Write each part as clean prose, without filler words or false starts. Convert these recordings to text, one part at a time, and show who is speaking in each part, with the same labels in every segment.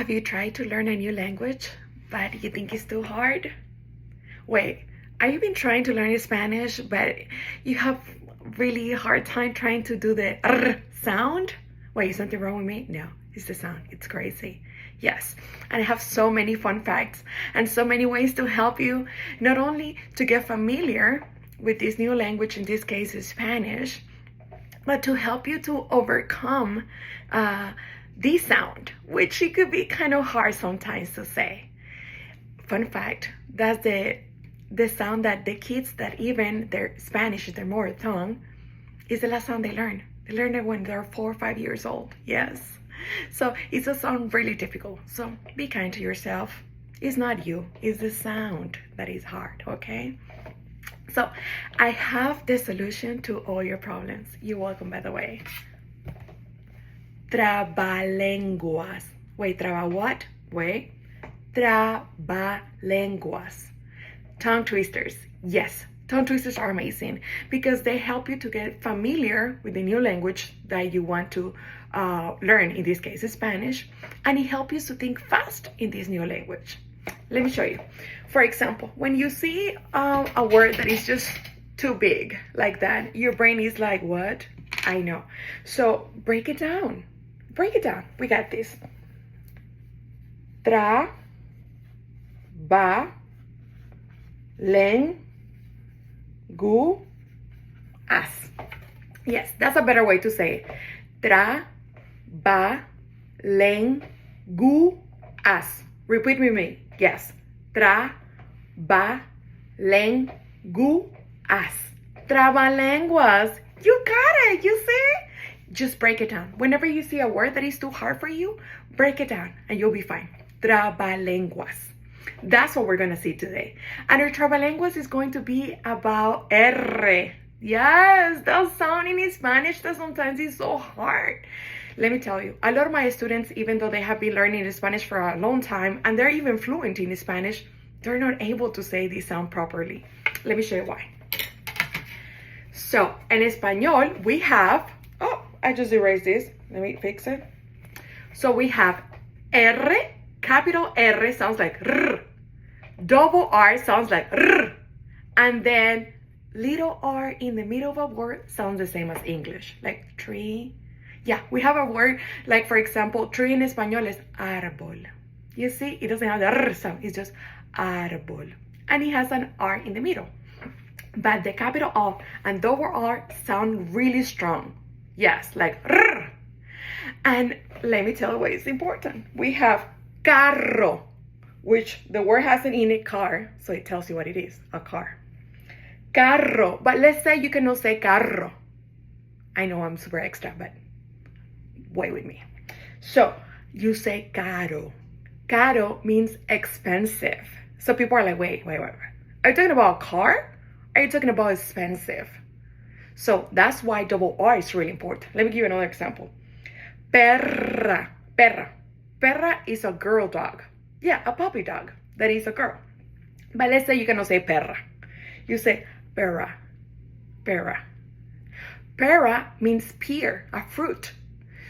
Speaker 1: Have you tried to learn a new language, but you think it's too hard? Wait, are you been trying to learn Spanish, but you have really hard time trying to do the R sound? Wait, is something wrong with me? No, it's the sound. It's crazy. Yes, and I have so many fun facts and so many ways to help you, not only to get familiar with this new language, in this case is Spanish, but to help you to overcome the sound, which it could be kind of hard sometimes to say. Fun fact, that's the sound that the kids that even their Spanish is their mother tongue, is the last sound they learn. They learn it when they're 4 or 5 years old. Yes. So it's a sound really difficult. So be kind to yourself. It's not you, it's the sound that is hard, okay? So I have the solution to all your problems. You're welcome, by the way. Trabalenguas. Wait, traba what? Wait. Trabalenguas. Tongue twisters. Yes, tongue twisters are amazing because they help you to get familiar with the new language that you want to learn, in this case Spanish, and it helps you to think fast in this new language. Let me show you. For example, when you see a word that is just too big like that, your brain is like, what? I know. So break it down. Break it down. We got this. Tra, ba, len, gu, as. Yes, that's a better way to say it. Tra, ba, len, gu, as. Repeat with me. Yes. Tra, ba, len, gu, as. Trabalenguas. You got it. You see? Just break it down. Whenever you see a word that is too hard for you, break it down and you'll be fine. Trabalenguas. That's what we're going to see today. And our trabalenguas is going to be about R. Yes, that sound in Spanish that sometimes is so hard. Let me tell you, a lot of my students, even though they have been learning Spanish for a long time and they're even fluent in Spanish, they're not able to say this sound properly. Let me show you why. So, in Español, we have, I just erased this. Let me fix it. So we have R, capital R sounds like R. Double R sounds like R. And then little r in the middle of a word sounds the same as English, like tree. Yeah, we have a word, like for example, tree in Español is árbol. You see, it doesn't have the R sound, it's just árbol. And it has an R in the middle. But the capital R and double R sound really strong. Yes, like R. And let me tell you why it's important. We have carro, which the word has an in it, car, so it tells you what it is, a car. Carro, but let's say you cannot say carro. I know I'm super extra, but wait with me. So you say caro. Caro means expensive. So people are like, wait. Are you talking about a car? Are you talking about expensive? So that's why double R is really important. Let me give you another example. Perra. Perra is a girl dog. Yeah, a puppy dog that is a girl. But let's say you cannot say perra. You say perra. Pera means pear, a fruit.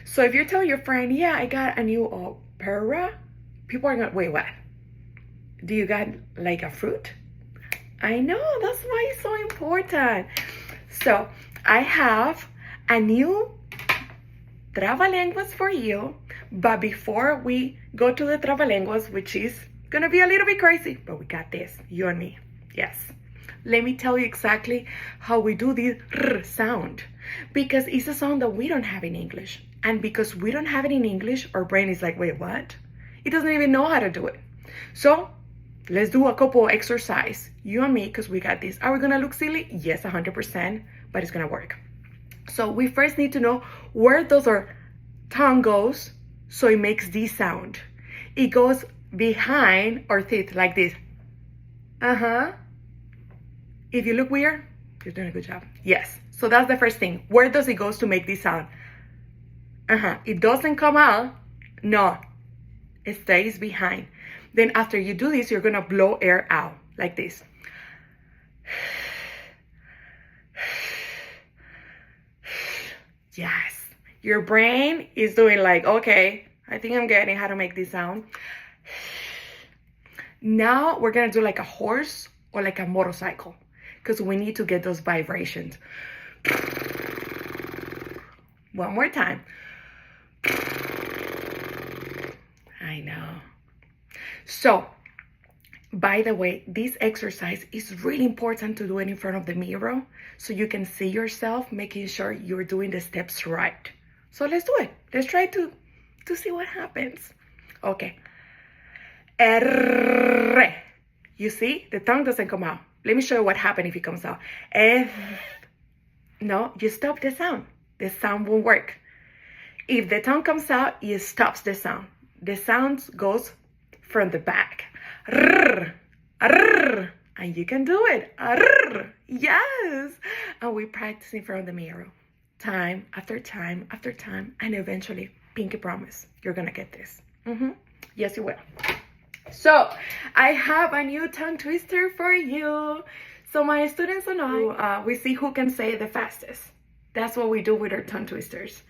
Speaker 1: So if you're telling your friend, yeah, I got a new pera, people are going, wait, what? Do you got like a fruit? I know, that's why it's so important. So I have a new trabalenguas for you. But before we go to the trabalenguas, which is going to be a little bit crazy, but we got this, you and me. Yes. Let me tell you exactly how we do this R sound. Because it's a sound that we don't have in English. And because we don't have it in English, our brain is like, wait, what? It doesn't even know how to do it. So let's do a couple exercise, you and me, because we got this. Are we going to look silly? Yes, 100%, but it's going to work. So we first need to know where does our tongue goes so it makes this sound. It goes behind our teeth like this. If you look weird, you're doing a good job. Yes. So that's the first thing. Where does it go to make this sound? It doesn't come out. No. It stays behind. Then after you do this, you're going to blow air out like this. Yes. Your brain is doing like, okay, I think I'm getting how to make this sound. Now we're gonna do like a horse or like a motorcycle because we need to get those vibrations. One more time. I know. So, by the way, this exercise is really important to do it in front of the mirror so you can see yourself, making sure you're doing the steps right. So let's do it. Let's try to see what happens. Okay. R. You see, the tongue doesn't come out. Let me show you what happens if it comes out. No, you stop the sound. The sound won't work. If the tongue comes out, it stops the sound. The sound goes from the back. R, r, and you can do it. R, yes. And we practice in front of the mirror. Time after time after time. And eventually, pinky promise, you're going to get this. Yes, you will. So, I have a new tongue twister for you. So, my students and I, we see who can say it the fastest. That's what we do with our tongue twisters.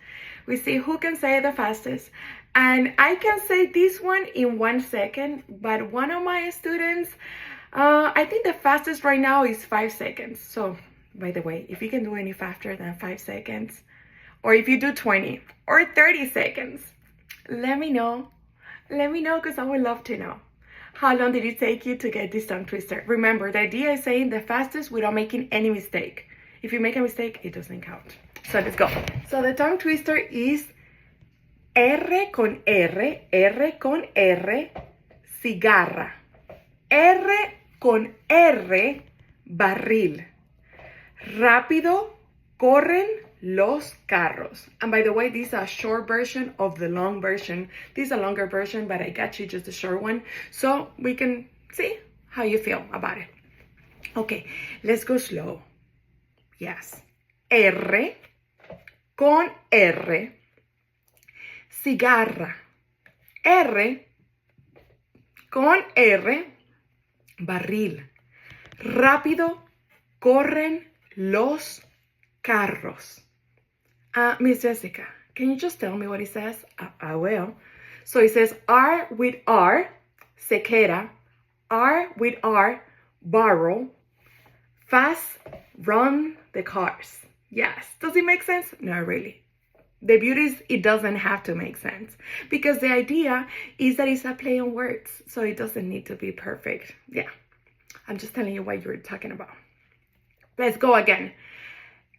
Speaker 1: We see who can say it the fastest. And I can say this one in 1 second, but one of my students, I think the fastest right now is 5 seconds. So, by the way, if you can do any faster than 5 seconds, or if you do 20 or 30 seconds, let me know. Let me know because I would love to know. How long did it take you to get this tongue twister? Remember, the idea is saying the fastest without making any mistake. If you make a mistake, it doesn't count. So let's go. So the tongue twister is R con R, R con R, cigarra. R con R, barril. Rápido corren los carros. And by the way, this is a short version of the long version. This is a longer version, but I got you just a short one. So we can see how you feel about it. Okay, let's go slow. Yes. R con R. Cigarra. R con R. Barril. Rápido corren los carros. Miss Jessica, can you just tell me what it says? I will. So it says R with R, sequera. R with R, barrel. Fast run the cars. Yes. Does it make sense? No, really. The beauty is it doesn't have to make sense because the idea is that it's a play on words. So it doesn't need to be perfect. Yeah. I'm just telling you what you're talking about. Let's go again.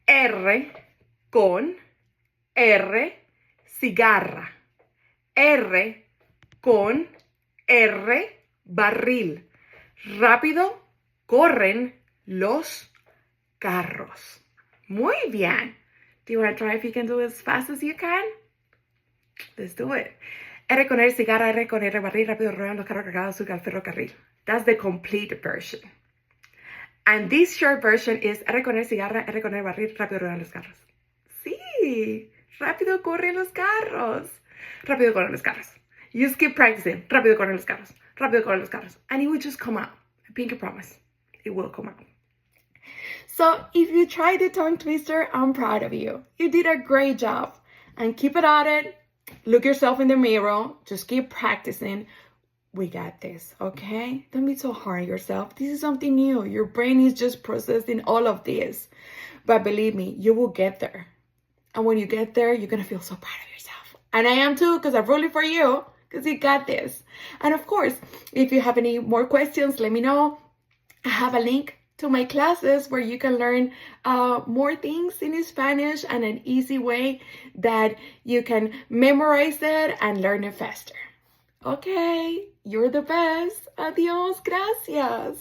Speaker 1: R con R, cigarra. R con R, barril. Rápido corren los carros. Muy bien. Do you want to try if you can do it as fast as you can? Let's do it. R con R, cigarra, R con R, barril, rápido corren los carros cargados al ferrocarril. That's the complete version. And this short version is R con R, cigarra, R con R, barril, rápido corren los carros. Sí, rápido corren los carros. Rápido corren los carros. You just keep practicing. Rápido corren los carros. Rápido corren los carros. And it will just come out. I pinky promise. It will come out. So if you tried the tongue twister, I'm proud of you. You did a great job. And keep it at it. Look yourself in the mirror. Just keep practicing. We got this, okay? Don't be so hard on yourself. This is something new. Your brain is just processing all of this. But believe me, you will get there. And when you get there, you're going to feel so proud of yourself. And I am too, because I'm rooting for you, because you got this. And of course, if you have any more questions, let me know. I have a link to my classes where you can learn more things in Spanish and an easy way that you can memorize it and learn it faster. Okay, you're the best. Adios, gracias.